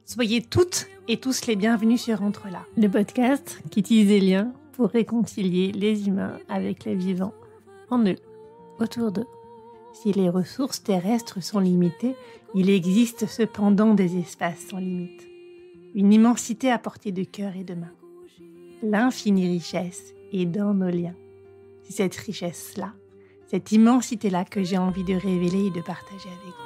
Soyez toutes et tous les bienvenus sur Entre là, le podcast qui tisse des liens pour réconcilier les humains avec les vivants, en eux, autour d'eux. Si les ressources terrestres sont limitées, il existe cependant des espaces sans limite. Une immensité à portée de cœur et de main. L'infinie richesse est dans nos liens. C'est cette richesse-là, cette immensité-là que j'ai envie de révéler et de partager avec vous.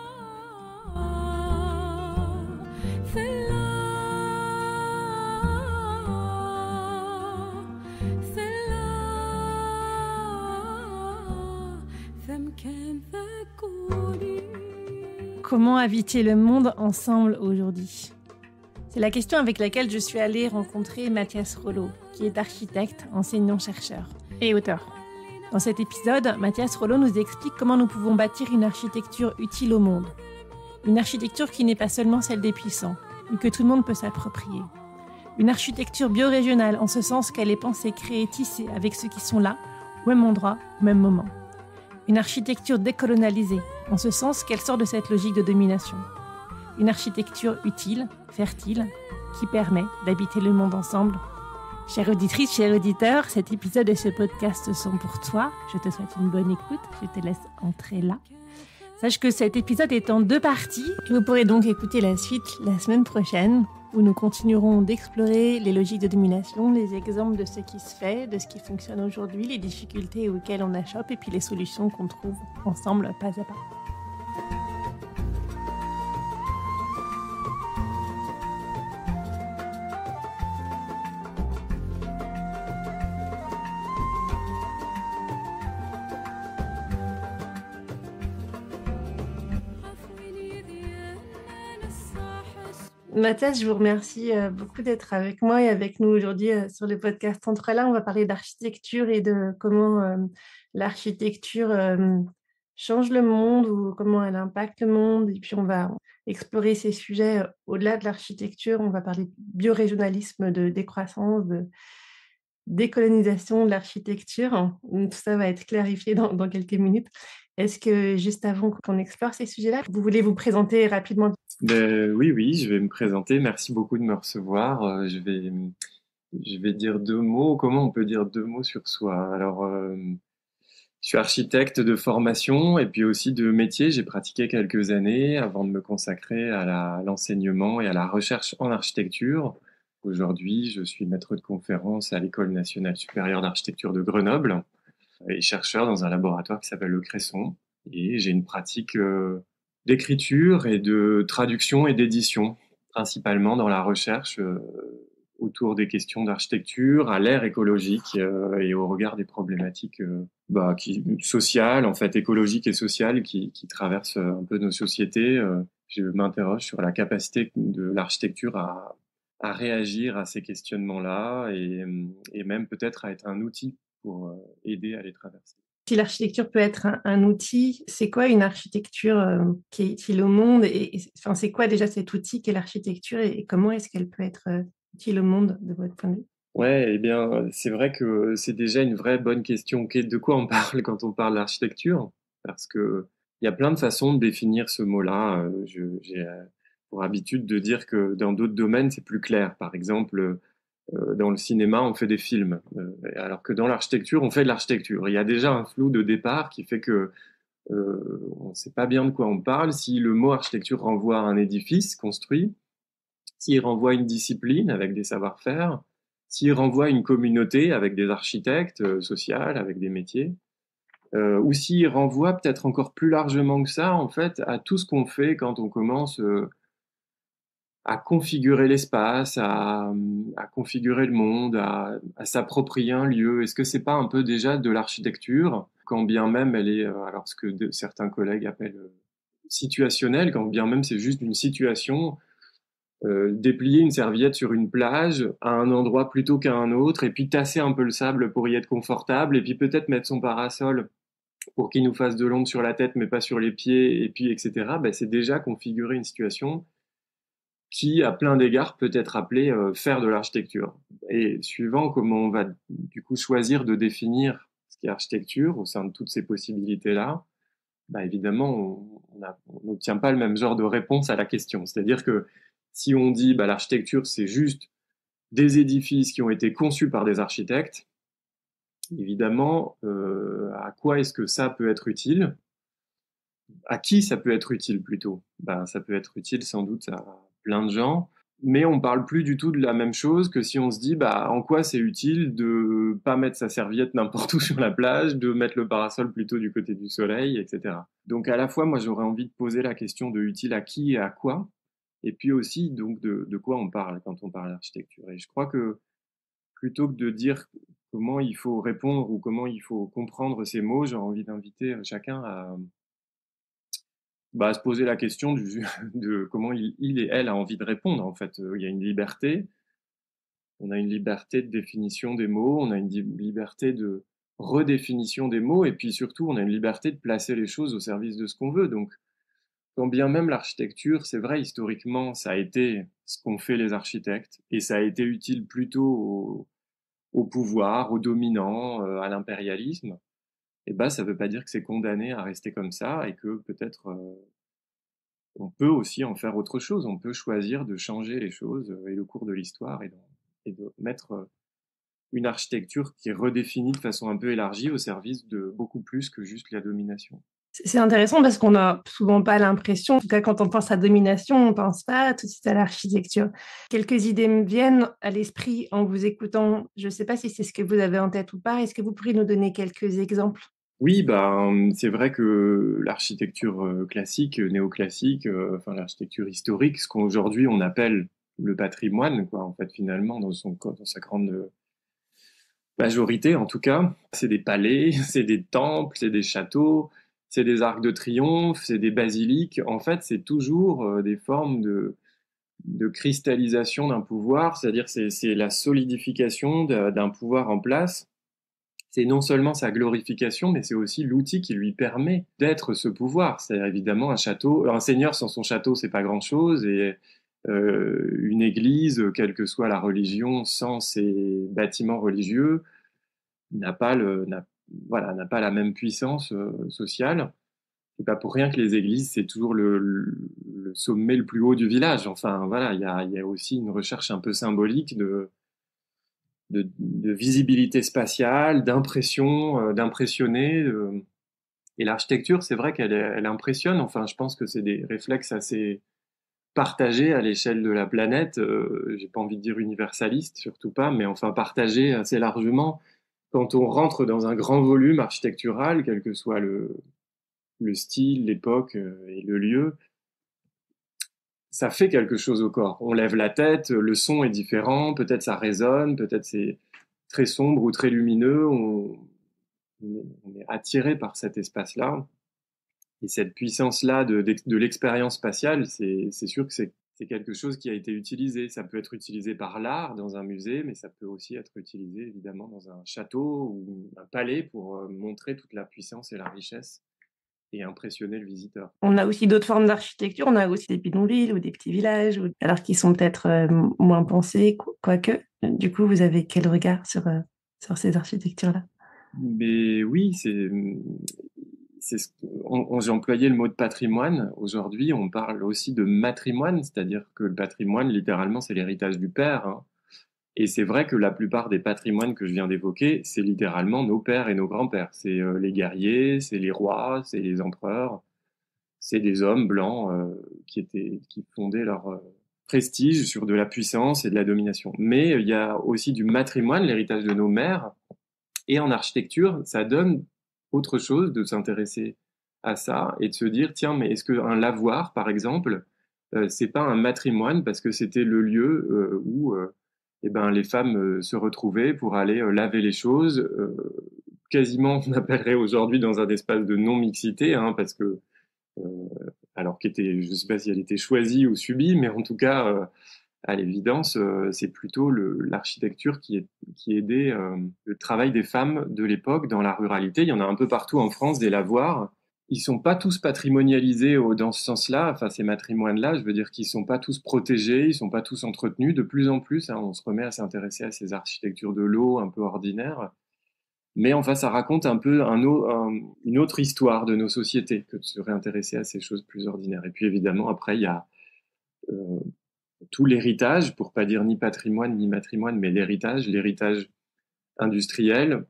Comment habiter le monde ensemble aujourd'hui ? C'est la question avec laquelle je suis allée rencontrer Mathias Rollo, qui est architecte, enseignant-chercheur et auteur. Dans cet épisode, Mathias Rollo nous explique comment nous pouvons bâtir une architecture utile au monde. Une architecture qui n'est pas seulement celle des puissants, mais que tout le monde peut s'approprier. Une architecture biorégionale, en ce sens qu'elle est pensée, créée, tissée avec ceux qui sont là, au même endroit, au même moment. Une architecture décolonialisée, en ce sens qu'elle sort de cette logique de domination. Une architecture utile, fertile, qui permet d'habiter le monde ensemble. Chère auditrice, chers auditeurs, cet épisode et ce podcast sont pour toi. Je te souhaite une bonne écoute, je te laisse entrer là. Sache que cet épisode est en 2 parties. Vous pourrez donc écouter la suite la semaine prochaine, où nous continuerons d'explorer les logiques de domination, les exemples de ce qui se fait, de ce qui fonctionne aujourd'hui, les difficultés auxquelles on achoppe et puis les solutions qu'on trouve ensemble pas à pas. Mathias, je vous remercie beaucoup d'être avec moi et avec nous aujourd'hui sur le podcast Entre là. On va parler d'architecture et de comment l'architecture change le monde ou comment elle impacte le monde. Et puis on va explorer ces sujets au-delà de l'architecture. On va parler de biorégionalisme, de décroissance, de décolonisation de l'architecture. Tout ça va être clarifié dans quelques minutes. Est-ce que juste avant qu'on explore ces sujets-là, vous voulez vous présenter rapidement ? Oui, je vais me présenter. Merci beaucoup de me recevoir. Je vais dire 2 mots. Comment on peut dire 2 mots sur soi? Alors, je suis architecte de formation et puis aussi de métier. J'ai pratiqué quelques années avant de me consacrer à l'enseignement et à la recherche en architecture. Aujourd'hui, je suis maître de conférence à l'École nationale supérieure d'architecture de Grenoble et chercheur dans un laboratoire qui s'appelle le Cresson. Et j'ai une pratique d'écriture et de traduction et d'édition, principalement dans la recherche autour des questions d'architecture, à l'ère écologique et au regard des problématiques sociales, en fait, écologiques et sociales qui traversent un peu nos sociétés. Je m'interroge sur la capacité de l'architecture à réagir à ces questionnements-là et même peut-être à être un outil pour aider à les traverser. Si l'architecture peut être un outil, c'est quoi une architecture qui est utile au monde enfin, c'est quoi déjà cet outil qu'est l'architecture et comment est-ce qu'elle peut être utile au monde de votre point de vue ? Ouais, eh bien, c'est vrai que c'est déjà une vraie bonne question. De quoi on parle quand on parle d'architecture? Parce que il y a plein de façons de définir ce mot-là. J'ai pour habitude de dire que dans d'autres domaines, c'est plus clair. Par exemple, dans le cinéma, on fait des films, alors que dans l'architecture, on fait de l'architecture. Il y a déjà un flou de départ qui fait que on ne sait pas bien de quoi on parle. Si le mot architecture renvoie à un édifice construit, s'il renvoie à une discipline avec des savoir-faire, s'il renvoie à une communauté avec des architectes sociales, avec des métiers, ou s'il renvoie peut-être encore plus largement que ça, en fait, à tout ce qu'on fait quand on commence à configurer l'espace, à configurer le monde, à s'approprier un lieu. Est-ce que c'est pas un peu déjà de l'architecture, quand bien même elle est, alors ce que certains collègues appellent situationnelle, quand bien même c'est juste une situation, déplier une serviette sur une plage à un endroit plutôt qu'à un autre, et puis tasser un peu le sable pour y être confortable, et puis peut-être mettre son parasol pour qu'il nous fasse de l'ombre sur la tête mais pas sur les pieds, et puis etc. C'est déjà configurer une situation qui, à plein d'égards, peut être appelé faire de l'architecture. Et suivant comment on va du coup choisir de définir ce qu'est architecture au sein de toutes ces possibilités-là, évidemment, on n'obtient pas le même genre de réponse à la question. C'est-à-dire que Si on dit l'architecture, c'est juste des édifices qui ont été conçus par des architectes, évidemment, à quoi est-ce que ça peut être utile? À qui ça peut être utile plutôt? Ça peut être utile sans doute à plein de gens, mais on parle plus du tout de la même chose que si on se dit en quoi c'est utile de pas mettre sa serviette n'importe où sur la plage, de mettre le parasol plutôt du côté du soleil, etc. Donc à la fois, moi j'aurais envie de poser la question de utile à qui et à quoi, et puis aussi donc de quoi on parle quand on parle d'architecture. Et je crois que plutôt que de dire comment il faut répondre ou comment il faut comprendre ces mots, j'ai envie d'inviter chacun à se poser la question de comment il et elle a envie de répondre. En fait, il y a une liberté, on a une liberté de définition des mots, on a une liberté de redéfinition des mots, et puis surtout, on a une liberté de placer les choses au service de ce qu'on veut. Donc, quand bien même l'architecture, c'est vrai, historiquement, ça a été ce qu'ont fait les architectes, et ça a été utile plutôt au pouvoir, aux dominants, à l'impérialisme, ça ne veut pas dire que c'est condamné à rester comme ça et que peut-être on peut aussi en faire autre chose. On peut choisir de changer les choses et le cours de l'histoire et de mettre une architecture qui est redéfinie de façon un peu élargie au service de beaucoup plus que juste la domination. C'est intéressant parce qu'on n'a souvent pas l'impression, en tout cas quand on pense à domination, on ne pense pas tout de suite à l'architecture. Quelques idées me viennent à l'esprit en vous écoutant. Je ne sais pas si c'est ce que vous avez en tête ou pas. Est-ce que vous pourriez nous donner quelques exemples? Oui, c'est vrai que l'architecture classique, néoclassique, enfin l'architecture historique, ce qu'aujourd'hui on appelle le patrimoine, quoi, en fait, finalement, dans sa grande majorité, en tout cas, c'est des palais, c'est des temples, c'est des châteaux, c'est des arcs de triomphe, c'est des basiliques. En fait, c'est toujours des formes de cristallisation d'un pouvoir, c'est-à-dire c'est la solidification d'un pouvoir en place. C'est non seulement sa glorification, mais c'est aussi l'outil qui lui permet d'être ce pouvoir. C'est-à-dire évidemment un château, un seigneur sans son château, c'est pas grand-chose, et une église, quelle que soit la religion, sans ses bâtiments religieux, n'a pas n'a pas la même puissance sociale. C'est pas pour rien que les églises, c'est toujours le sommet le plus haut du village. Enfin, voilà, il y a aussi une recherche un peu symbolique de visibilité spatiale, d'impression, d'impressionner. Et l'architecture, c'est vrai elle impressionne. Enfin, je pense que c'est des réflexes assez partagés à l'échelle de la planète. J'ai pas envie de dire universaliste, surtout pas, mais enfin partagés assez largement. Quand on rentre dans un grand volume architectural, quel que soit le style, l'époque et le lieu, ça fait quelque chose au corps. On lève la tête, le son est différent, peut-être ça résonne, peut-être c'est très sombre ou très lumineux. On est attiré par cet espace-là. Et cette puissance-là de l'expérience spatiale, c'est sûr que c'est quelque chose qui a été utilisé. Ça peut être utilisé par l'art dans un musée, mais ça peut aussi être utilisé évidemment dans un château ou un palais pour montrer toute la puissance et la richesse et impressionner le visiteur. On a aussi d'autres formes d'architecture. On a aussi des bidonvilles ou des petits villages, alors qui sont peut-être moins pensés, quoique. Du coup, vous avez quel regard sur ces architectures-là? Mais oui, j'ai employé le mot de patrimoine. Aujourd'hui, on parle aussi de matrimoine, c'est-à-dire que le patrimoine, littéralement, c'est l'héritage du père, hein. Et c'est vrai que la plupart des patrimoines que je viens d'évoquer, c'est littéralement nos pères et nos grands-pères. C'est les guerriers, c'est les rois, c'est les empereurs, c'est des hommes blancs qui fondaient leur prestige sur de la puissance et de la domination. Mais il y a aussi du matrimoine, l'héritage de nos mères. Et en architecture, ça donne autre chose de s'intéresser à ça et de se dire, tiens, mais est-ce qu'un lavoir, par exemple, c'est pas un matrimoine parce que c'était le lieu où les femmes se retrouvaient pour aller laver les choses, quasiment on appellerait aujourd'hui dans un espace de non-mixité, hein, parce que euh, alors je ne sais pas si elle était choisie ou subie, mais en tout cas, à l'évidence, c'est plutôt l'architecture qui aidait le travail des femmes de l'époque dans la ruralité. Il y en a un peu partout en France, des lavoirs. Ils sont pas tous patrimonialisés dans ce sens-là, enfin ces matrimoines-là, je veux dire qu'ils sont pas tous protégés, ils sont pas tous entretenus. De plus en plus, hein, on se remet à s'intéresser à ces architectures de l'eau un peu ordinaires. Mais enfin, ça raconte un peu une autre histoire de nos sociétés que de se réintéresser à ces choses plus ordinaires. Et puis évidemment, après, il y a tout l'héritage, pour pas dire ni patrimoine ni matrimoine, mais l'héritage industriel,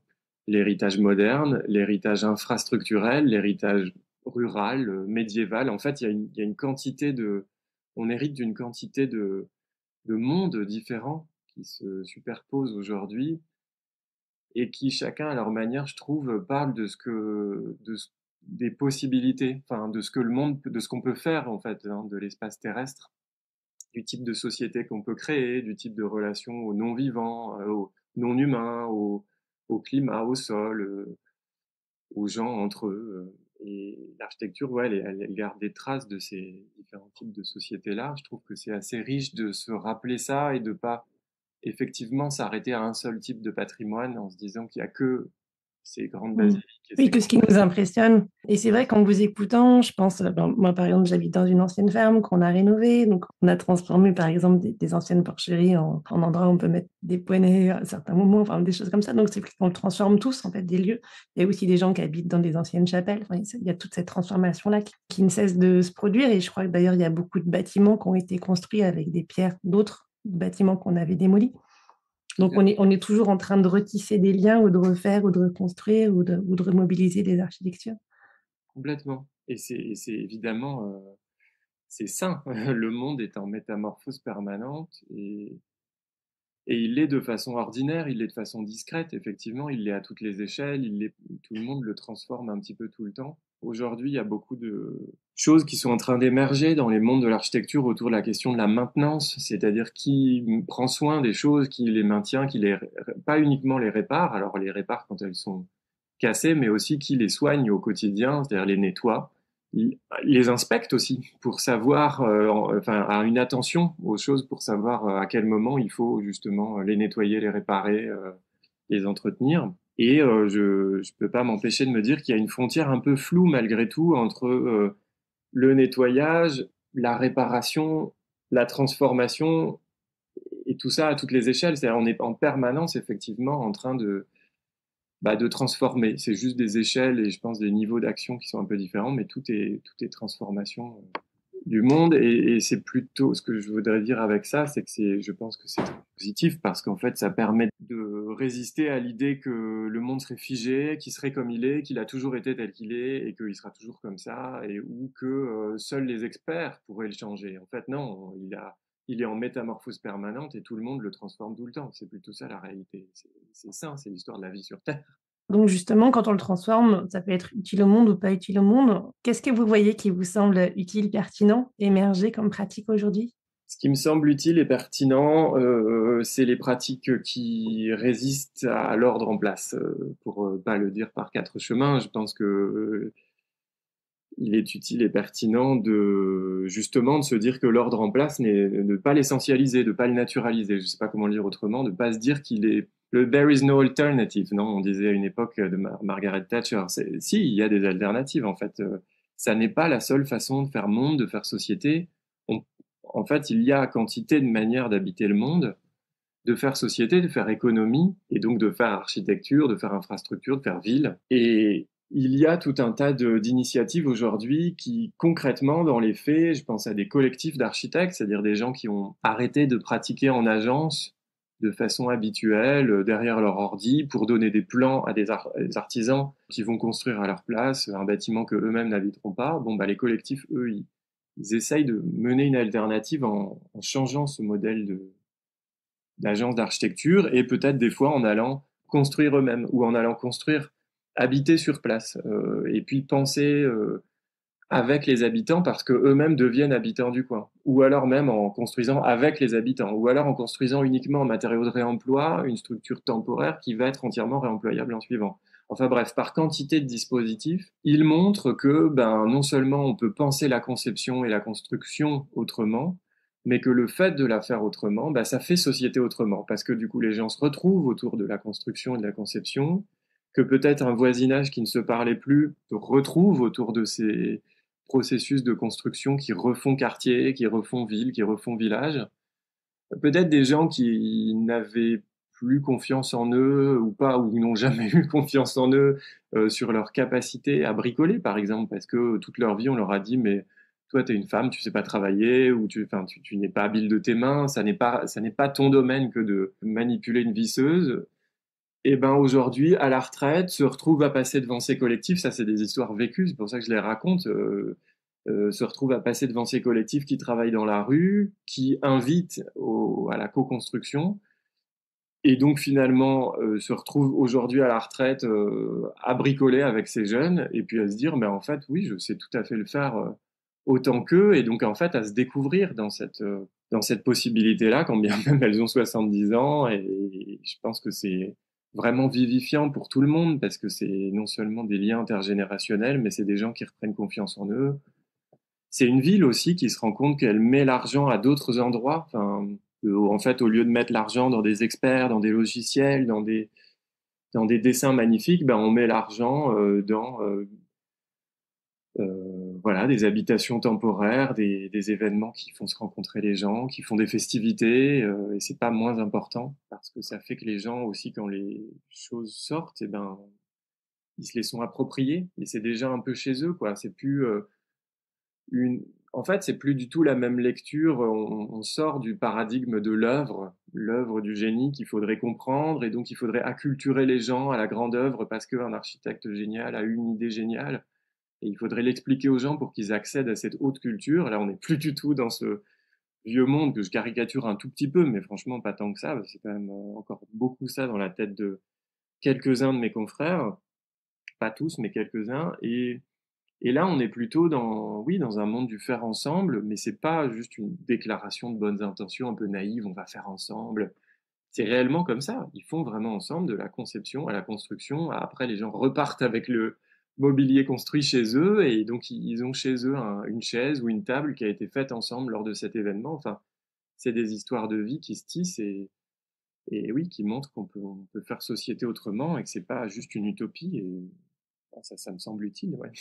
l'héritage moderne, l'héritage infrastructurel, l'héritage rural, médiéval. En fait, il y a une quantité on hérite d'une quantité de mondes différents qui se superposent aujourd'hui et qui, chacun à leur manière, je trouve, parlent des possibilités, enfin, de ce que le monde, de ce qu'on peut faire, en fait, hein, de l'espace terrestre, du type de société qu'on peut créer, du type de relation aux non-vivants, aux non-humains, au climat, au sol, aux gens entre eux. Et l'architecture, ouais, elle garde des traces de ces différents types de sociétés-là. Je trouve que c'est assez riche de se rappeler ça et de pas effectivement s'arrêter à un seul type de patrimoine en se disant qu'il y a que ces grandes basiliques et Oui, ces que ce grands... qui nous impressionne. Et c'est vrai qu'en vous écoutant, je pense, moi par exemple, j'habite dans une ancienne ferme qu'on a rénovée, donc on a transformé par exemple des anciennes porcheries en endroits où on peut mettre des poneys à certains moments, enfin des choses comme ça. Donc c'est qu'on le transforme tous en fait des lieux. Il y a aussi des gens qui habitent dans des anciennes chapelles. Enfin, il y a toute cette transformation-là qui ne cesse de se produire. Et je crois que d'ailleurs il y a beaucoup de bâtiments qui ont été construits avec des pierres d'autres bâtiments qu'on avait démolis. Donc, on est toujours en train de retisser des liens ou de refaire ou de reconstruire ou de remobiliser des architectures. Complètement. Et c'est évidemment, c'est sain. Le monde est en métamorphose permanente et il l'est de façon ordinaire, il l'est de façon discrète, effectivement, il l'est à toutes les échelles, tout le monde le transforme un petit peu tout le temps. Aujourd'hui, il y a beaucoup de choses qui sont en train d'émerger dans les mondes de l'architecture autour de la question de la maintenance, c'est-à-dire qui prend soin des choses, qui les maintient, pas uniquement les répare, alors les répare quand elles sont cassées, mais aussi qui les soigne au quotidien, c'est-à-dire les nettoie, les inspecte aussi pour savoir, enfin, a une attention aux choses pour savoir à quel moment il faut justement les nettoyer, les réparer, les entretenir. Et je peux pas m'empêcher de me dire qu'il y a une frontière un peu floue malgré tout entre le nettoyage, la réparation, la transformation et tout ça à toutes les échelles. C'est-à-dire on est en permanence effectivement en train de transformer. C'est juste des échelles et je pense des niveaux d'action qui sont un peu différents, mais tout est transformation du monde. Et c'est plutôt ce que je voudrais dire avec ça, c'est que je pense que c'est très positif parce qu'en fait, ça permet de résister à l'idée que le monde serait figé, qu'il serait comme il est, qu'il a toujours été tel qu'il est et qu'il sera toujours comme ça, et ou que seuls les experts pourraient le changer. En fait, non, il est en métamorphose permanente et tout le monde le transforme tout le temps. C'est plutôt ça la réalité. C'est ça, c'est l'histoire de la vie sur Terre. Donc justement, quand on le transforme, ça peut être utile au monde ou pas utile au monde. Qu'est-ce que vous voyez qui vous semble utile, pertinent, émerger comme pratique aujourd'hui? Ce qui me semble utile et pertinent, c'est les pratiques qui résistent à l'ordre en place. Pour pas le dire par quatre chemins, je pense que il est utile et pertinent de justement de se dire que l'ordre en place n'est de pas l'essentialiser, de pas le naturaliser. Je sais pas comment le dire autrement, de pas se dire qu'il est le there is no alternative. Non, on disait à une époque de Margaret Thatcher. Si, il y a des alternatives en fait. Ça n'est pas la seule façon de faire monde, de faire société. On- En fait, il y a quantité de manières d'habiter le monde, de faire société, de faire économie, et donc de faire architecture, de faire infrastructure, de faire ville. Et il y a tout un tas d'initiatives aujourd'hui qui, concrètement, dans les faits, je pense à des collectifs d'architectes, c'est-à-dire des gens qui ont arrêté de pratiquer en agence de façon habituelle, derrière leur ordi, pour donner des plans à des artisans qui vont construire à leur place un bâtiment que eux-mêmes n'habiteront pas. Bon, bah, les collectifs, eux, ils essayent de mener une alternative en changeant ce modèle d'agence d'architecture et peut-être des fois en allant construire eux-mêmes ou en allant construire, habiter sur place et puis penser avec les habitants parce que eux-mêmes deviennent habitants du coin ou alors même en construisant avec les habitants ou alors en construisant uniquement en matériaux de réemploi une structure temporaire qui va être entièrement réemployable en suivant. Enfin bref, par quantité de dispositifs, il montre que non seulement on peut penser la conception et la construction autrement, mais que le fait de la faire autrement, ça fait société autrement, parce que du coup les gens se retrouvent autour de la construction et de la conception, que peut-être un voisinage qui ne se parlait plus se retrouve autour de ces processus de construction qui refont quartier, qui refont ville, qui refont village. Peut-être des gens qui n'avaient plus confiance en eux ou pas, ou n'ont jamais eu confiance en eux sur leur capacité à bricoler, par exemple, parce que toute leur vie, on leur a dit, mais toi, tu es une femme, tu sais pas travailler, ou tu n'es pas habile de tes mains, ça n'est pas ton domaine que de manipuler une visseuse. Et ben aujourd'hui, à la retraite, se retrouve à passer devant ces collectifs, ça c'est des histoires vécues, c'est pour ça que je les raconte, se retrouve à passer devant ces collectifs qui travaillent dans la rue, qui invitent à la co-construction, et donc finalement se retrouve aujourd'hui à la retraite à bricoler avec ces jeunes, et puis à se dire, en fait oui, je sais tout à fait le faire autant qu'eux, et donc en fait à se découvrir dans cette possibilité-là, quand bien même elles ont 70 ans, et je pense que c'est vraiment vivifiant pour tout le monde, parce que c'est non seulement des liens intergénérationnels, mais c'est des gens qui reprennent confiance en eux. C'est une ville aussi qui se rend compte qu'elle met l'argent à d'autres endroits. Enfin, en fait, au lieu de mettre l'argent dans des experts, dans des logiciels, dans des dessins magnifiques, on met l'argent dans voilà, des habitations temporaires, des événements qui font se rencontrer les gens, qui font des festivités, et c'est pas moins important parce que ça fait que les gens aussi, quand les choses sortent, ils se les sont appropriés et c'est déjà un peu chez eux, quoi. C'est plus une, en fait, c'est plus du tout la même lecture. On sort du paradigme de l'œuvre du génie qu'il faudrait comprendre, et donc il faudrait acculturer les gens à la grande œuvre parce qu'un architecte génial a eu une idée géniale. Et il faudrait l'expliquer aux gens pour qu'ils accèdent à cette haute culture. Là, on n'est plus du tout dans ce vieux monde que je caricature un tout petit peu, mais franchement pas tant que ça. C'est quand même encore beaucoup ça dans la tête de quelques-uns de mes confrères. Pas tous, mais quelques-uns. Et là, on est plutôt oui, dans un monde du faire ensemble, mais c'est pas juste une déclaration de bonnes intentions un peu naïve, on va faire ensemble. C'est réellement comme ça. Ils font vraiment ensemble de la conception à la construction. Après, les gens repartent avec le mobilier construit chez eux, et donc ils ont chez eux une chaise ou une table qui a été faite ensemble lors de cet événement. Enfin, c'est des histoires de vie qui se tissent, et oui, qui montrent on peut faire société autrement et que c'est pas juste une utopie. Et ça me semble utile, ouais.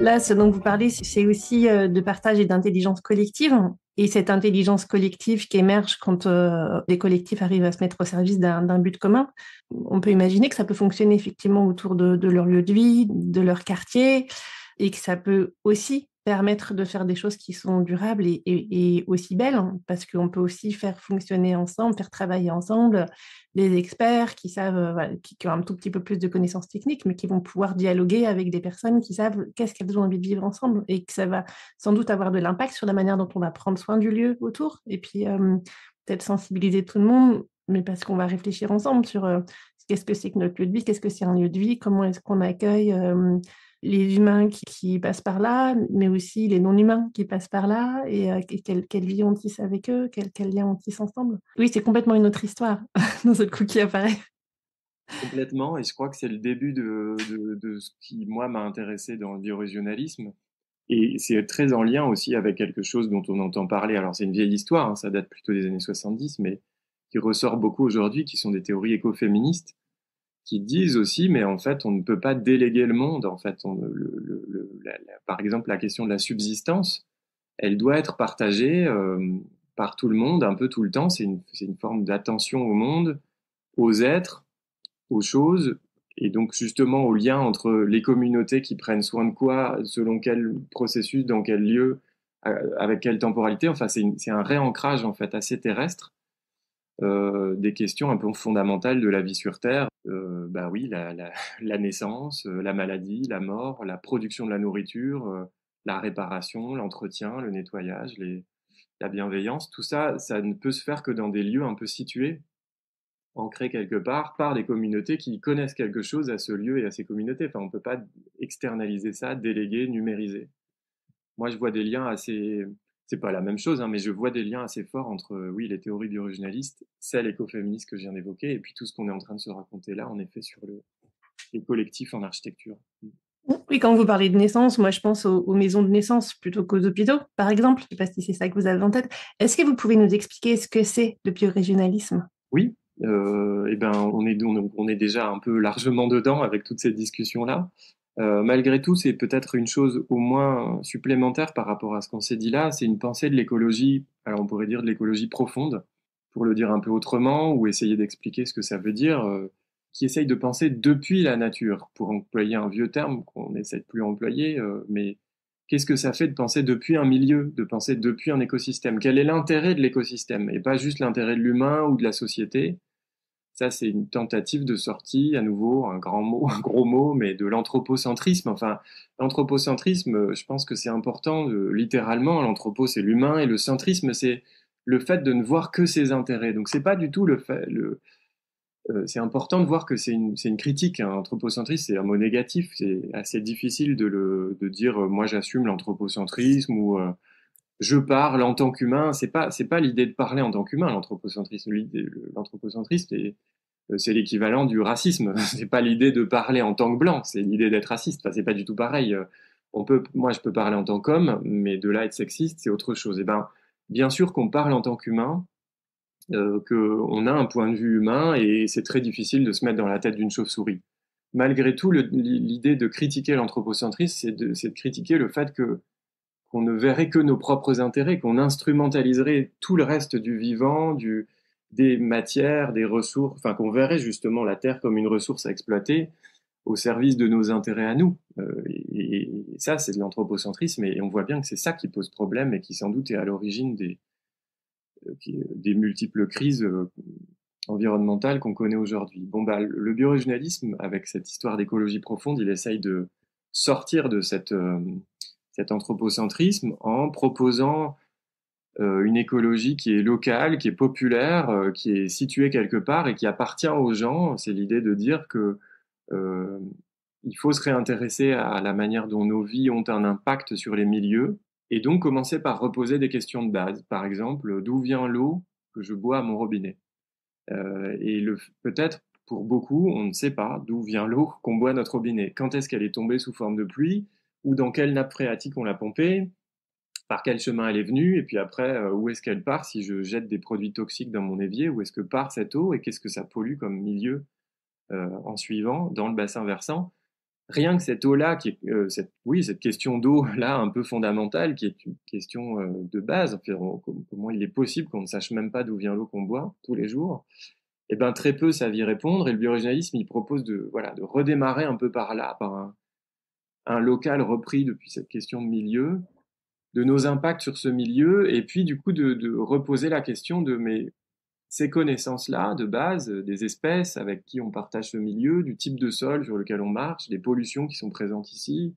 Là, ce dont vous parlez, c'est aussi de partage et d'intelligence collective. Et cette intelligence collective qui émerge quand les collectifs arrivent à se mettre au service d'un but commun, on peut imaginer que ça peut fonctionner effectivement autour de leur lieu de vie, de leur quartier, et que ça peut aussi permettre de faire des choses qui sont durables et aussi belles, hein, parce qu'on peut aussi faire fonctionner ensemble, faire travailler ensemble des experts qui savent, voilà, qui ont un tout petit peu plus de connaissances techniques, mais qui vont pouvoir dialoguer avec des personnes qui savent qu'est-ce qu'elles ont envie de vivre ensemble, et que ça va sans doute avoir de l'impact sur la manière dont on va prendre soin du lieu autour, et puis peut-être sensibiliser tout le monde, mais parce qu'on va réfléchir ensemble sur qu'est-ce que c'est que notre lieu de vie, qu'est-ce que c'est un lieu de vie, comment est-ce qu'on accueille les humains qui passent par là, mais aussi les non-humains qui passent par là, et quelle vie on tisse avec eux, quel lien on tisse ensemble. Oui, c'est complètement une autre histoire dans ce coup qui apparaît. Complètement, et je crois que c'est le début de ce qui, moi, m'a intéressé dans le biorégionalisme. Et c'est très en lien aussi avec quelque chose dont on entend parler. Alors, c'est une vieille histoire, hein, ça date plutôt des années 70, mais qui ressort beaucoup aujourd'hui, qui sont des théories écoféministes, qui disent aussi, mais en fait, on ne peut pas déléguer le monde. En fait, par exemple, la question de la subsistance, elle doit être partagée par tout le monde, un peu tout le temps. C'est une forme d'attention au monde, aux êtres, aux choses, et donc justement au lien entre les communautés qui prennent soin de quoi, selon quel processus, dans quel lieu, avec quelle temporalité. Enfin, c'est un réancrage en fait assez terrestre des questions un peu fondamentales de la vie sur Terre. Bah oui, la naissance, la maladie, la mort, la production de la nourriture, la réparation, l'entretien, le nettoyage, la bienveillance, tout ça, ça ne peut se faire que dans des lieux un peu situés, ancrés quelque part par des communautés qui connaissent quelque chose à ce lieu et à ces communautés. Enfin, on ne peut pas externaliser ça, déléguer, numériser. Moi, je vois des liens assez... C'est pas la même chose, hein, mais je vois des liens assez forts entre, oui, les théories biorégionalistes, celles écoféministes que je viens d'évoquer, et puis tout ce qu'on est en train de se raconter là, en effet, sur les collectifs en architecture. Oui, quand vous parlez de naissance, moi je pense aux maisons de naissance plutôt qu'aux hôpitaux, par exemple. Je ne sais pas si c'est ça que vous avez en tête. Est-ce que vous pouvez nous expliquer ce que c'est le biorégionalisme? Oui, eh ben, on est déjà un peu largement dedans avec toutes ces discussions-là. Malgré tout, c'est peut-être une chose au moins supplémentaire par rapport à ce qu'on s'est dit là, c'est une pensée de l'écologie, alors on pourrait dire de l'écologie profonde, pour le dire un peu autrement, ou essayer d'expliquer ce que ça veut dire, qui essaye de penser depuis la nature, pour employer un vieux terme qu'on essaie de plus employer, mais qu'est-ce que ça fait de penser depuis un milieu, de penser depuis un écosystème? Quel est l'intérêt de l'écosystème et pas juste l'intérêt de l'humain ou de la société? Ça, c'est une tentative de sortie, à nouveau, un grand mot, un gros mot, mais de l'anthropocentrisme. Enfin, l'anthropocentrisme, je pense que c'est important, littéralement, l'anthropo, c'est l'humain, et le centrisme, c'est le fait de ne voir que ses intérêts. Donc, c'est pas du tout c'est important de voir que c'est une critique. Hein. Anthropocentrisme, c'est un mot négatif. C'est assez difficile de dire, moi, j'assume l'anthropocentrisme ou je parle en tant qu'humain. C'est pas l'idée de parler en tant qu'humain, l'anthropocentrisme. L'anthropocentrisme, c'est l'équivalent du racisme. C'est pas l'idée de parler en tant que blanc, c'est l'idée d'être raciste. Enfin, c'est pas du tout pareil. Moi, je peux parler en tant qu'homme, mais de là à être sexiste, c'est autre chose. Et ben, bien sûr qu'on parle en tant qu'humain, qu'on a un point de vue humain, et c'est très difficile de se mettre dans la tête d'une chauve-souris. Malgré tout, l'idée de critiquer l'anthropocentrisme, c'est de critiquer le fait que qu'on ne verrait que nos propres intérêts, qu'on instrumentaliserait tout le reste du vivant, des matières, des ressources, enfin qu'on verrait justement la Terre comme une ressource à exploiter au service de nos intérêts à nous. Et ça, c'est de l'anthropocentrisme, et on voit bien que c'est ça qui pose problème et qui sans doute est à l'origine des multiples crises environnementales qu'on connaît aujourd'hui. Bon, bah, le biorégionalisme, avec cette histoire d'écologie profonde, il essaye de sortir de cet anthropocentrisme en proposant une écologie qui est locale, qui est populaire, qui est située quelque part et qui appartient aux gens. C'est l'idée de dire que euh, il faut se réintéresser à la manière dont nos vies ont un impact sur les milieux, et donc commencer par reposer des questions de base. Par exemple, d'où vient l'eau que je bois à mon robinet? Peut-être pour beaucoup, on ne sait pas d'où vient l'eau qu'on boit à notre robinet. Quand est-ce qu'elle est tombée sous forme de pluie, ou dans quelle nappe phréatique on l'a pompée, par quel chemin elle est venue, et puis après, où est-ce qu'elle part si je jette des produits toxiques dans mon évier, où est-ce que part cette eau et qu'est-ce que ça pollue comme milieu en suivant dans le bassin versant. Rien que cette eau-là, cette question d'eau-là un peu fondamentale, qui est une question de base, enfin, comment il est possible qu'on ne sache même pas d'où vient l'eau qu'on boit tous les jours, eh ben, très peu savent y répondre, et le biorégionalisme, il propose de redémarrer un peu par là, par un local repris depuis cette question de milieu, de nos impacts sur ce milieu, et puis du coup de reposer la question de mais ces connaissances-là de base, des espèces avec qui on partage ce milieu, du type de sol sur lequel on marche, des pollutions qui sont présentes ici,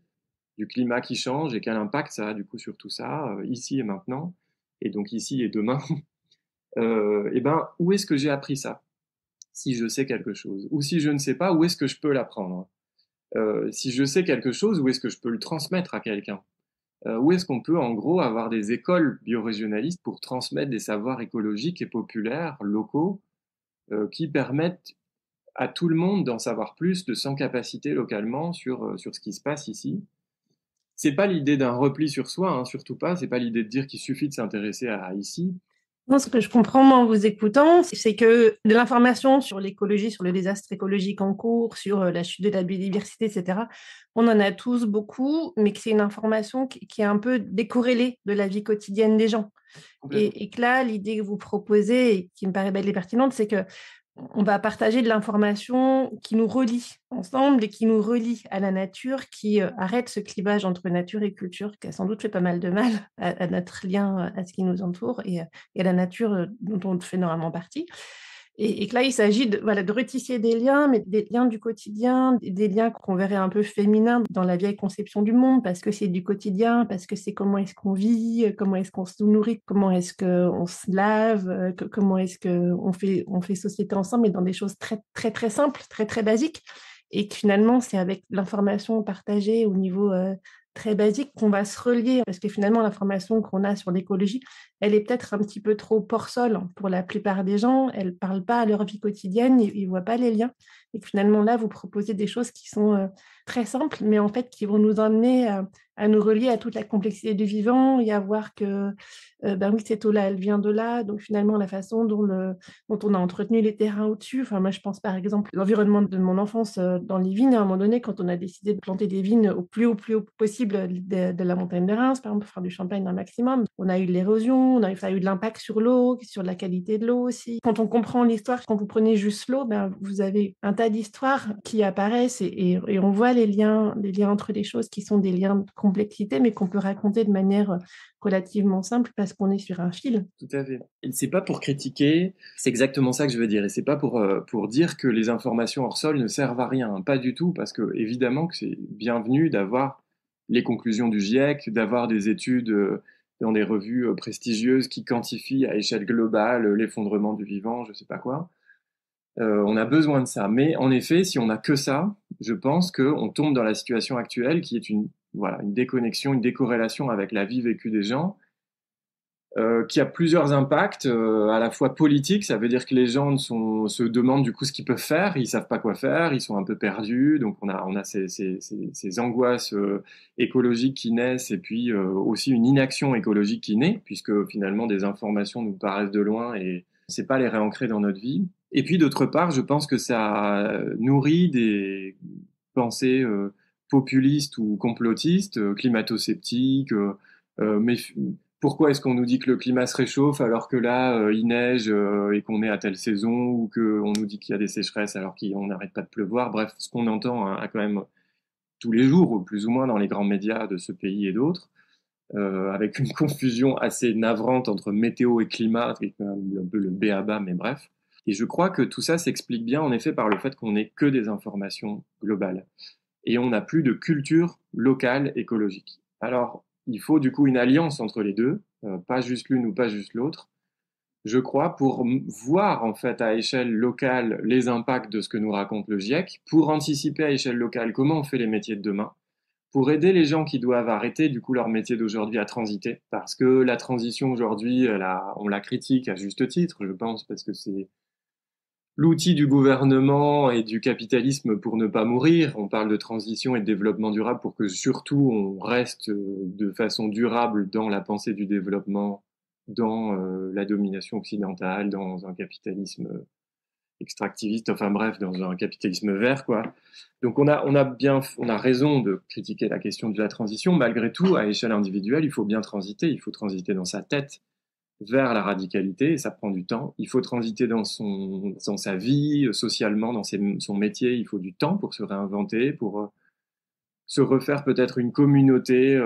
du climat qui change et quel impact ça a du coup sur tout ça, ici et maintenant, et donc ici et demain, et ben où est-ce que j'ai appris ça? Si je sais quelque chose, ou si je ne sais pas, où est-ce que je peux l'apprendre? Si je sais quelque chose, où est-ce que je peux le transmettre à quelqu'un? Où est-ce qu'on peut en gros avoir des écoles biorégionalistes pour transmettre des savoirs écologiques et populaires, locaux, qui permettent à tout le monde d'en savoir plus, de s'encapaciter localement sur ce qui se passe ici. C'est pas l'idée d'un repli sur soi, hein, surtout pas. C'est pas l'idée de dire qu'il suffit de s'intéresser à ici. Non, ce que je comprends moi, en vous écoutant, c'est que de l'information sur l'écologie, sur le désastre écologique en cours, sur la chute de la biodiversité, etc., on en a tous beaucoup, mais que c'est une information qui est un peu décorrélée de la vie quotidienne des gens. Et que là, l'idée que vous proposez, et qui me paraît belle et pertinente, c'est que on va partager de l'information qui nous relie ensemble et qui nous relie à la nature, qui arrête ce clivage entre nature et culture, qui a sans doute fait pas mal de mal à notre lien, à ce qui nous entoure et à la nature dont on fait normalement partie. Et que là, il s'agit voilà, de retisser des liens, mais des liens du quotidien, des liens qu'on verrait un peu féminins dans la vieille conception du monde, parce que c'est du quotidien, parce que c'est comment est-ce qu'on vit, comment est-ce qu'on se nourrit, comment est-ce qu'on se lave, comment est-ce qu'on fait société ensemble, et dans des choses très, très, très simples, très, très basiques. Et que finalement, c'est avec l'information partagée au niveau très basique qu'on va se relier, parce que finalement, l'information qu'on a sur l'écologie, elle est peut-être un petit peu trop hors-sol pour la plupart des gens. Elle ne parle pas à leur vie quotidienne, ils ne voient pas les liens. Et que finalement, là, vous proposez des choses qui sont très simples, mais en fait, qui vont nous emmener à nous relier à toute la complexité du vivant et à voir que, ben oui, cette eau-là, elle vient de là. Donc finalement, la façon dont on a entretenu les terrains au-dessus. Enfin, moi, je pense par exemple à l'environnement de mon enfance dans les vignes. À un moment donné, quand on a décidé de planter des vignes au plus haut possible de la montagne de Reims, par exemple, pour faire du champagne un maximum, on a eu de l'érosion, ça a eu de l'impact sur l'eau, sur la qualité de l'eau aussi. Quand on comprend l'histoire, quand vous prenez juste l'eau, ben, vous avez un tas d'histoires qui apparaissent et on voit les liens entre les choses qui sont des liens de complexité, mais qu'on peut raconter de manière relativement simple parce qu'on est sur un fil. Tout à fait. Et c'est pas pour critiquer, c'est exactement ça que je veux dire. Et c'est pas pour dire que les informations hors sol ne servent à rien, hein. Pas du tout, parce que évidemment que c'est bienvenu d'avoir les conclusions du GIEC, d'avoir des études dans des revues prestigieuses qui quantifient à échelle globale l'effondrement du vivant, je sais pas quoi. On a besoin de ça. Mais en effet, si on n'a que ça, je pense qu'on tombe dans la situation actuelle qui est voilà, une déconnexion, une décorrélation avec la vie vécue des gens, qui a plusieurs impacts, à la fois politiques, ça veut dire que les gens se demandent du coup ce qu'ils peuvent faire, ils savent pas quoi faire, ils sont un peu perdus, donc on a ces angoisses écologiques qui naissent, et puis aussi une inaction écologique qui naît, puisque finalement des informations nous paraissent de loin et on ne sait pas les réancrer dans notre vie. Et puis d'autre part, je pense que ça nourrit des pensées populistes ou complotistes, climato-sceptiques, mais pourquoi est-ce qu'on nous dit que le climat se réchauffe alors que là, il neige et qu'on est à telle saison, ou qu'on nous dit qu'il y a des sécheresses alors qu'on n'arrête pas de pleuvoir. Bref, ce qu'on entend hein, quand même tous les jours, plus ou moins dans les grands médias de ce pays et d'autres, avec une confusion assez navrante entre météo et climat, c'est un peu le b.a.-ba, mais bref. Et je crois que tout ça s'explique bien en effet par le fait qu'on n'ait que des informations globales. Et on n'a plus de culture locale écologique. Alors, il faut du coup une alliance entre les deux, pas juste l'une ou pas juste l'autre, je crois, pour voir en fait à échelle locale les impacts de ce que nous raconte le GIEC, pour anticiper à échelle locale comment on fait les métiers de demain, pour aider les gens qui doivent arrêter du coup leur métier d'aujourd'hui à transiter, parce que la transition aujourd'hui, on la critique à juste titre, je pense, parce que c'est l'outil du gouvernement et du capitalisme pour ne pas mourir. On parle de transition et de développement durable pour que surtout on reste de façon durable dans la pensée du développement, dans la domination occidentale, dans un capitalisme extractiviste, enfin bref, dans un capitalisme vert, quoi. Donc on a raison de critiquer la question de la transition. Malgré tout, à échelle individuelle, il faut bien transiter. Il faut transiter dans sa tête vers la radicalité, et ça prend du temps. Il faut transiter dans sa vie, socialement, dans son métier. Il faut du temps pour se réinventer, pour se refaire peut-être une communauté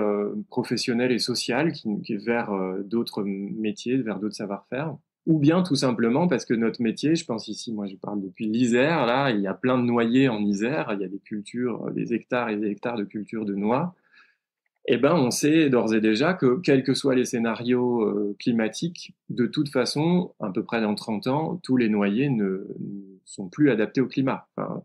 professionnelle et sociale qui est vers d'autres métiers, vers d'autres savoir-faire. Ou bien tout simplement parce que notre métier, je pense ici, moi je parle depuis l'Isère, là, il y a plein de noyers en Isère, il y a des cultures, des hectares et des hectares de cultures de noix. Eh ben, on sait d'ores et déjà que, quels que soient les scénarios climatiques, de toute façon, à peu près dans 30 ans, tous les noyers ne sont plus adaptés au climat. Enfin,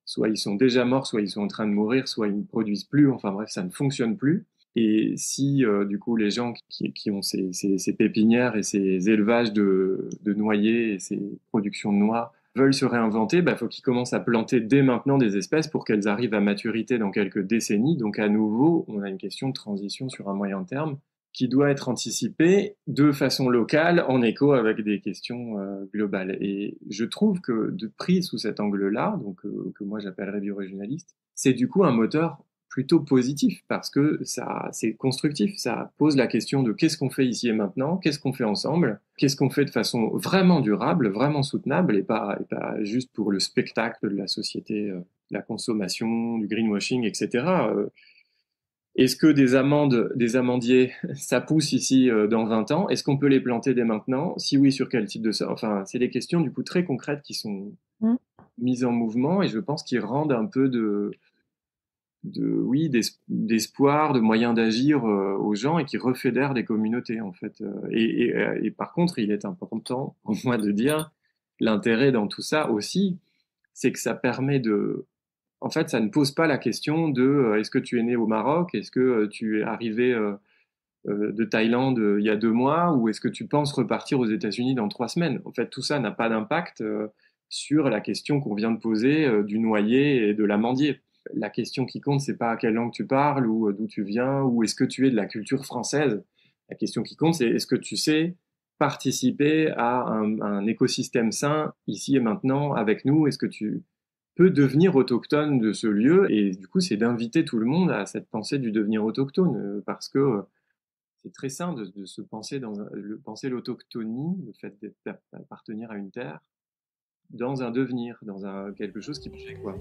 soit ils sont déjà morts, soit ils sont en train de mourir, soit ils ne produisent plus, enfin bref, ça ne fonctionne plus. Et si du coup les gens qui ont ces pépinières et ces élevages de noyers et ces productions de noix veulent se réinventer, bah, faut qu'ils commencent à planter dès maintenant des espèces pour qu'elles arrivent à maturité dans quelques décennies. Donc à nouveau, on a une question de transition sur un moyen terme qui doit être anticipée de façon locale en écho avec des questions globales. Et je trouve que de pris sous cet angle-là, donc que moi j'appellerais biorégionaliste, c'est du coup un moteur plutôt positif parce que ça c'est constructif, ça pose la question de qu'est-ce qu'on fait ici et maintenant, qu'est-ce qu'on fait ensemble, qu'est-ce qu'on fait de façon vraiment durable, vraiment soutenable et pas juste pour le spectacle de la société, la consommation, du greenwashing, etc. Est-ce que des amandiers, ça pousse ici dans 20 ans? Est-ce qu'on peut les planter dès maintenant? Si oui, sur quel type de sol? Enfin, c'est des questions du coup très concrètes qui sont Mm. mises en mouvement et je pense qu'ils rendent un peu oui, d'espoir, de moyens d'agir aux gens et qui refédèrent des communautés en fait. Et par contre, il est important pour moi de dire l'intérêt dans tout ça aussi, c'est que ça permet de en fait, ça ne pose pas la question de est-ce que tu es né au Maroc, est-ce que tu es arrivé de Thaïlande il y a 2 mois, ou est-ce que tu penses repartir aux États-Unis dans 3 semaines. En fait, tout ça n'a pas d'impact sur la question qu'on vient de poser du noyer et de l'amandier. La question qui compte, c'est pas quelle langue tu parles ou d'où tu viens ou est-ce que tu es de la culture française. La question qui compte, c'est est-ce que tu sais participer à un écosystème sain ici et maintenant avec nous. Est-ce que tu peut devenir autochtone de ce lieu. Et du coup, c'est d'inviter tout le monde à cette pensée du devenir autochtone, parce que c'est très sain de se penser penser l'autochtonie, le fait d'appartenir à une terre, dans un devenir, dans quelque chose qui plaît, quoi.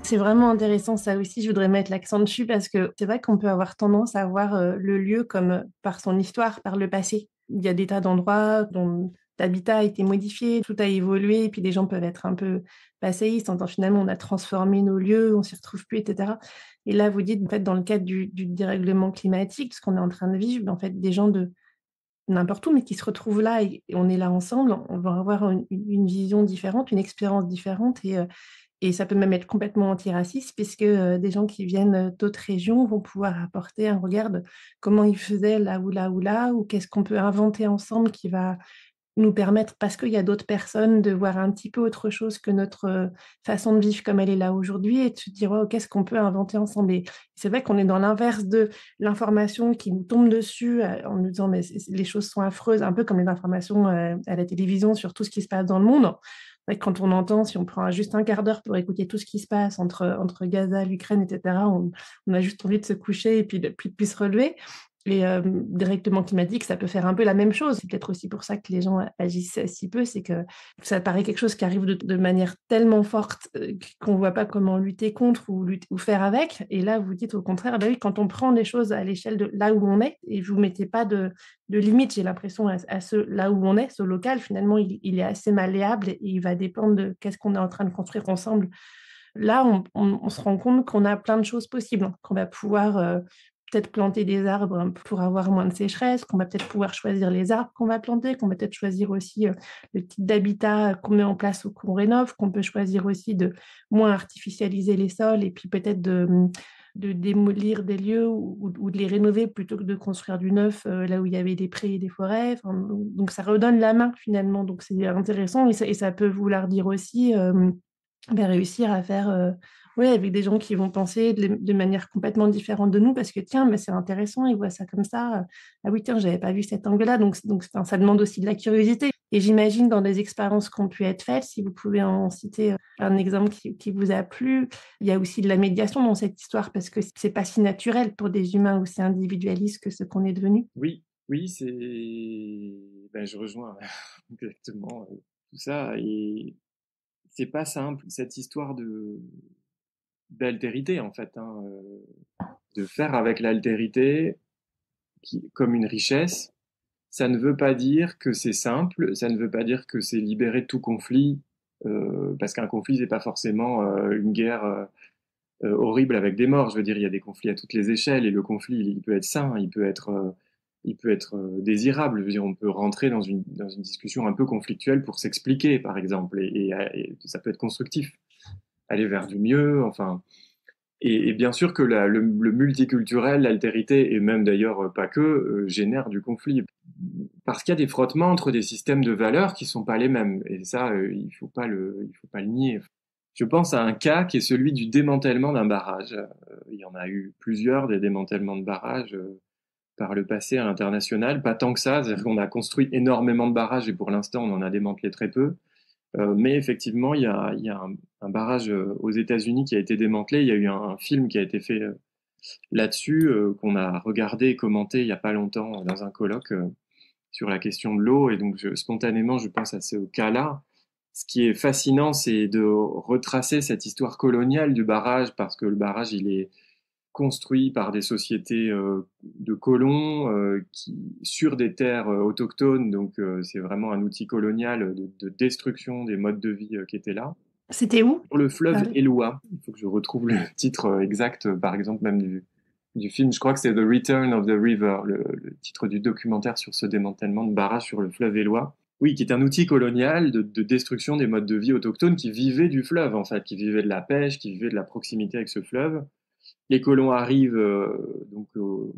C'est vraiment intéressant, ça aussi, je voudrais mettre l'accent dessus parce que c'est vrai qu'on peut avoir tendance à voir le lieu comme par son histoire, par le passé. Il y a des tas d'endroits dont l'habitat a été modifié, tout a évolué, et puis les gens peuvent être un peu passéistes, en disant finalement on a transformé nos lieux, on s'y retrouve plus, etc. Et là, vous dites, en fait, dans le cadre du dérèglement climatique, ce qu'on est en train de vivre, en fait, des gens de n'importe où, mais qui se retrouvent là et on est là ensemble, on va avoir une vision différente, une expérience différente et ça peut même être complètement antiraciste puisque des gens qui viennent d'autres régions vont pouvoir apporter un regard de comment ils faisaient là ou là ou là, ou qu'est-ce qu'on peut inventer ensemble qui va nous permettre, parce qu'il y a d'autres personnes, de voir un petit peu autre chose que notre façon de vivre comme elle est là aujourd'hui et de se dire, oh, qu'est-ce qu'on peut inventer ensemble. Et c'est vrai qu'on est dans l'inverse de l'information qui nous tombe dessus en nous disant, mais les choses sont affreuses, un peu comme les informations à la télévision sur tout ce qui se passe dans le monde. Quand on entend, si on prend juste un quart d'heure pour écouter tout ce qui se passe entre Gaza, l'Ukraine, etc., on a juste envie de se coucher et puis se relever. Et directement climatique, ça peut faire un peu la même chose. C'est peut-être aussi pour ça que les gens agissent si peu, c'est que ça paraît quelque chose qui arrive de manière tellement forte qu'on ne voit pas comment lutter contre ou faire avec. Et là, vous dites au contraire, bah oui, quand on prend les choses à l'échelle de là où on est, et vous ne mettez pas de limite, j'ai l'impression, à ce là où on est, ce local, finalement, il est assez malléable et il va dépendre de qu'est-ce qu'on est en train de construire ensemble. Là, on se rend compte qu'on a plein de choses possibles, qu'on va pouvoir peut-être planter des arbres pour avoir moins de sécheresse, qu'on va peut-être pouvoir choisir les arbres qu'on va planter, qu'on va peut-être choisir aussi le type d'habitat qu'on met en place ou qu'on rénove, qu'on peut choisir aussi de moins artificialiser les sols et puis peut-être de démolir des lieux ou de les rénover plutôt que de construire du neuf là où il y avait des prés et des forêts. Enfin, donc ça redonne la main finalement, donc c'est intéressant et ça peut vouloir dire aussi réussir à faire avec des gens qui vont penser de manière complètement différente de nous parce que tiens, mais c'est intéressant, ils voient ça comme ça. Ah oui, tiens, j'avais pas vu cet angle-là. Donc ça demande aussi de la curiosité. Et j'imagine dans des expériences qui ont pu être faites, si vous pouvez en citer un exemple qui vous a plu, il y a aussi de la médiation dans cette histoire parce que c'est pas si naturel pour des humains aussi individualistes que ce qu'on est devenu. Oui, oui, je rejoins exactement tout ça. Et c'est pas simple, cette histoire d'altérité, en fait, hein, de faire avec l'altérité comme une richesse. Ça ne veut pas dire que c'est simple, ça ne veut pas dire que c'est libéré de tout conflit, parce qu'un conflit, c'est pas forcément une guerre horrible avec des morts. Je veux dire, il y a des conflits à toutes les échelles, et le conflit, il peut être sain, il peut être désirable. Je veux dire, on peut rentrer dans une discussion un peu conflictuelle pour s'expliquer, par exemple, et ça peut être constructif, aller vers du mieux, enfin. Et bien sûr que le multiculturel, l'altérité, et même d'ailleurs pas que, génère du conflit. Parce qu'il y a des frottements entre des systèmes de valeurs qui sont pas les mêmes. Et ça, il faut pas le nier. Je pense à un cas qui est celui du démantèlement d'un barrage. Il y en a eu plusieurs des démantèlements de barrages par le passé à l'international. Pas tant que ça, c'est-à-dire qu'on a construit énormément de barrages et pour l'instant on en a démantelé très peu. Mais effectivement, il y a un barrage aux États-Unis qui a été démantelé. Il y a eu un film qui a été fait là-dessus, qu'on a regardé et commenté il n'y a pas longtemps dans un colloque sur la question de l'eau. Et donc, spontanément, je pense à ce cas-là. Ce qui est fascinant, c'est de retracer cette histoire coloniale du barrage, parce que le barrage, il est construit par des sociétés de colons sur des terres autochtones. Donc, c'est vraiment un outil colonial de destruction des modes de vie qui étaient là. C'était où? Sur le fleuve Eloi, il faut que je retrouve le titre exact, par exemple, même du film. Je crois que c'est The Return of the River, le titre du documentaire sur ce démantèlement de barrage sur le fleuve Eloi. Oui, qui est un outil colonial de destruction des modes de vie autochtones qui vivaient du fleuve, en fait, qui vivaient de la pêche, qui vivaient de la proximité avec ce fleuve. Les colons arrivent donc au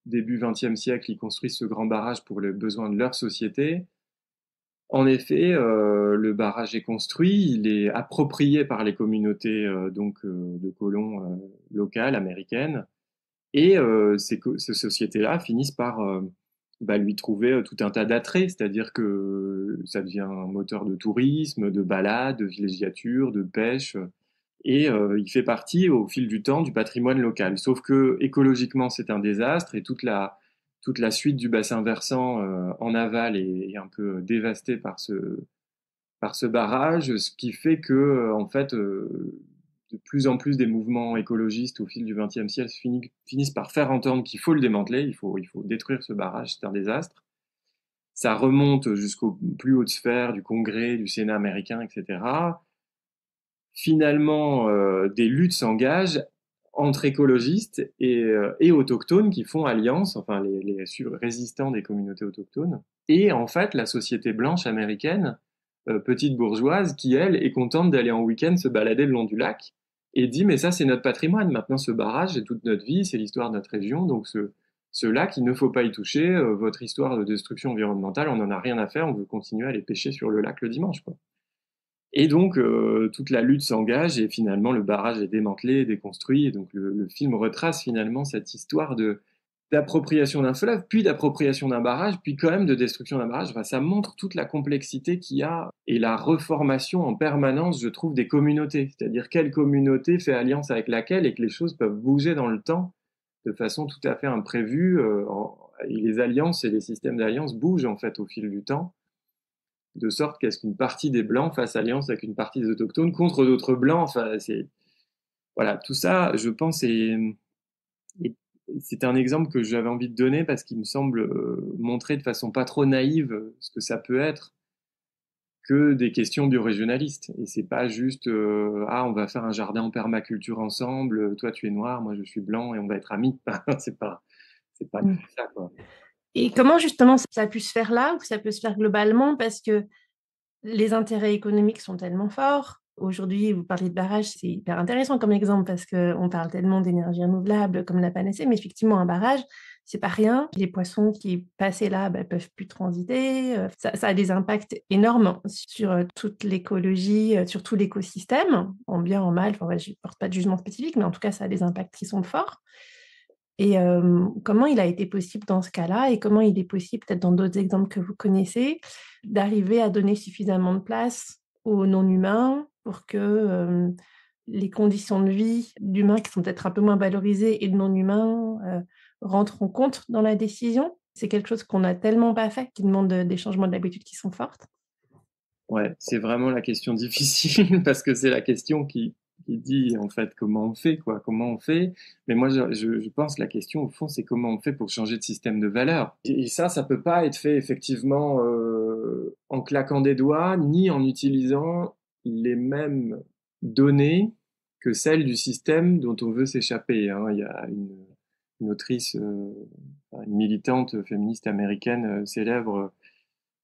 début XXe siècle, ils construisent ce grand barrage pour les besoins de leur société. En effet, le barrage est construit, il est approprié par les communautés de colons locales américaines, et ces sociétés-là finissent par lui trouver tout un tas d'attraits, c'est-à-dire que ça devient un moteur de tourisme, de balade, de villégiature, de pêche, et il fait partie au fil du temps du patrimoine local. Sauf que écologiquement c'est un désastre et toute la suite du bassin versant en aval est un peu dévastée par ce barrage, ce qui fait que en fait de plus en plus des mouvements écologistes au fil du XXe siècle finissent par faire entendre qu'il faut le démanteler, il faut détruire ce barrage, c'est un désastre. Ça remonte jusqu'aux plus hautes sphères du Congrès, du Sénat américain, etc. Finalement, des luttes s'engagent entre écologistes et autochtones qui font alliance, enfin les résistants des communautés autochtones, et en fait la société blanche américaine, petite bourgeoise, qui elle est contente d'aller en week-end se balader le long du lac, et dit mais ça c'est notre patrimoine, maintenant ce barrage c'est toute notre vie, c'est l'histoire de notre région, donc ce lac, il ne faut pas y toucher, votre histoire de destruction environnementale, on n'en a rien à faire, on veut continuer à aller pêcher sur le lac le dimanche, quoi. Et donc, toute la lutte s'engage et finalement, le barrage est démantelé, déconstruit. Et donc, le film retrace finalement cette histoire d'appropriation d'un fleuve, puis d'appropriation d'un barrage, puis quand même de destruction d'un barrage. Enfin, ça montre toute la complexité qu'il y a et la reformation en permanence, je trouve, des communautés. C'est-à-dire quelle communauté fait alliance avec laquelle et que les choses peuvent bouger dans le temps de façon tout à fait imprévue. Et les alliances et les systèmes d'alliance bougent en fait au fil du temps, de sorte qu'est-ce qu'une partie des Blancs fasse alliance avec une partie des Autochtones contre d'autres Blancs. Enfin, voilà, tout ça, je pense, c'est un exemple que j'avais envie de donner parce qu'il me semble montrer de façon pas trop naïve ce que ça peut être que des questions biorégionalistes. Et c'est pas juste on va faire un jardin en permaculture ensemble, toi tu es noir, moi je suis blanc et on va être amis. c'est pas ça, quoi. Et comment justement ça a pu se faire là, ou ça peut se faire globalement, parce que les intérêts économiques sont tellement forts. Aujourd'hui, vous parlez de barrage, c'est hyper intéressant comme exemple parce qu'on parle tellement d'énergie renouvelable comme la panacée, mais effectivement, un barrage, c'est pas rien. Les poissons qui passaient là peuvent plus transiter. Ça a des impacts énormes sur toute l'écologie, sur tout l'écosystème, en bien, en mal. Enfin, je ne porte pas de jugement spécifique, mais en tout cas, ça a des impacts qui sont forts. Et comment il a été possible dans ce cas-là, et comment il est possible, peut-être dans d'autres exemples que vous connaissez, d'arriver à donner suffisamment de place aux non-humains pour que les conditions de vie d'humains qui sont peut-être un peu moins valorisées et de non-humains rentrent en compte dans la décision? C'est quelque chose qu'on n'a tellement pas fait, qui demande des changements d'habitude qui sont fortes. Ouais, c'est vraiment la question difficile parce que c'est la question qui dit en fait comment on fait, quoi, comment on fait. Mais moi, je pense que la question au fond, c'est comment on fait pour changer de système de valeurs. Et ça peut pas être fait effectivement en claquant des doigts, ni en utilisant les mêmes données que celles du système dont on veut s'échapper, hein. Il y a une autrice, une militante féministe américaine célèbre,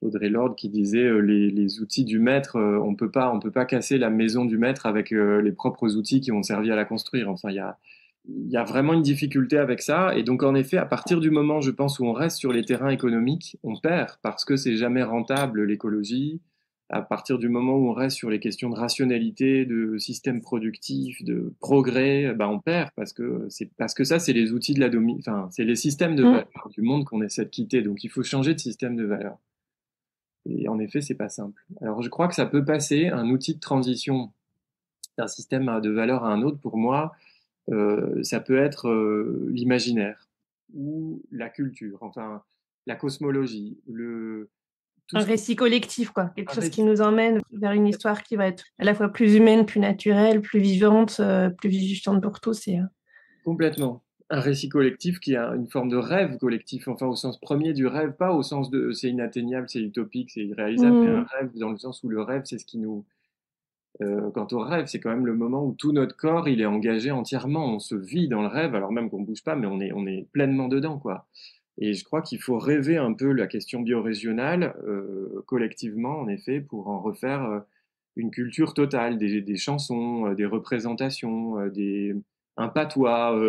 Audre Lorde, qui disait les outils du maître, on peut pas casser la maison du maître avec les propres outils qui ont servi à la construire. Enfin, il y a vraiment une difficulté avec ça. Et donc, en effet, à partir du moment, je pense, où on reste sur les terrains économiques, on perd parce que c'est jamais rentable l'écologie. À partir du moment où on reste sur les questions de rationalité, de système productif, de progrès, on perd parce que ça, c'est les outils de c'est les systèmes de valeurs du monde qu'on essaie de quitter. Donc, il faut changer de système de valeurs. Et en effet, c'est pas simple. Alors, je crois que ça peut passer, un outil de transition d'un système de valeurs à un autre, pour moi, ça peut être l'imaginaire ou la culture, enfin, la cosmologie, un récit collectif, quoi. Quelque chose qui nous emmène vers une histoire qui va être à la fois plus humaine, plus naturelle, plus vivante, plus vivifiante pour tous. Complètement. Un récit collectif qui a une forme de rêve collectif, enfin au sens premier du rêve, pas au sens de c'est inatteignable, c'est utopique, c'est irréalisable, mais un rêve dans le sens où le rêve, c'est ce qui nous... quant au rêve, c'est quand même le moment où tout notre corps, il est engagé entièrement, on se vit dans le rêve, alors même qu'on ne bouge pas, mais on est pleinement dedans, quoi. Et je crois qu'il faut rêver un peu la question biorégionale, collectivement, en effet, pour en refaire une culture totale, des chansons, des représentations, un patois,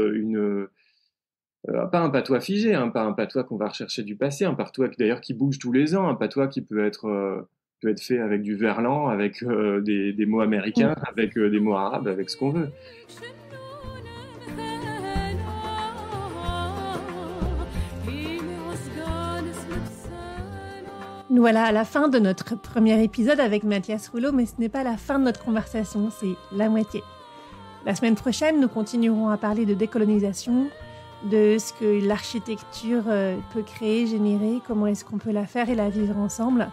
pas un patois figé, hein, pas un patois qu'on va rechercher du passé, un patois d'ailleurs qui bouge tous les ans, un patois qui peut être fait avec du verlan, avec des mots américains, avec des mots arabes, avec ce qu'on veut. Nous voilà à la fin de notre premier épisode avec Mathias Rouleau, mais ce n'est pas la fin de notre conversation, c'est la moitié. La semaine prochaine, nous continuerons à parler de décolonisation, de ce que l'architecture peut créer, générer, comment est-ce qu'on peut la faire et la vivre ensemble,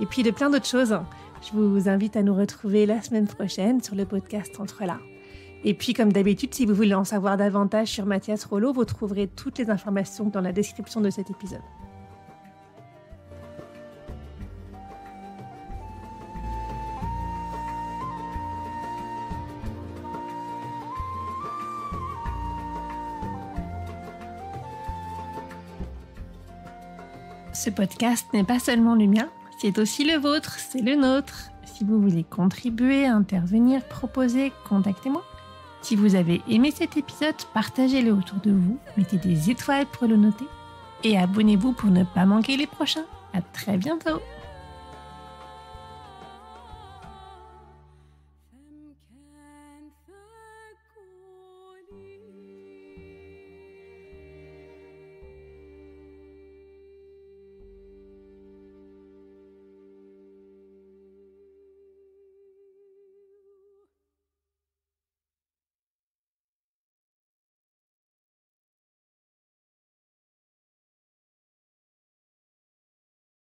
et puis de plein d'autres choses. Je vous invite à nous retrouver la semaine prochaine sur le podcast Entre là. Et puis, comme d'habitude, si vous voulez en savoir davantage sur Mathias Rouleau, vous trouverez toutes les informations dans la description de cet épisode. Ce podcast n'est pas seulement le mien, c'est aussi le vôtre, c'est le nôtre. Si vous voulez contribuer, intervenir, proposer, contactez-moi. Si vous avez aimé cet épisode, partagez-le autour de vous, mettez des étoiles pour le noter et abonnez-vous pour ne pas manquer les prochains. À très bientôt!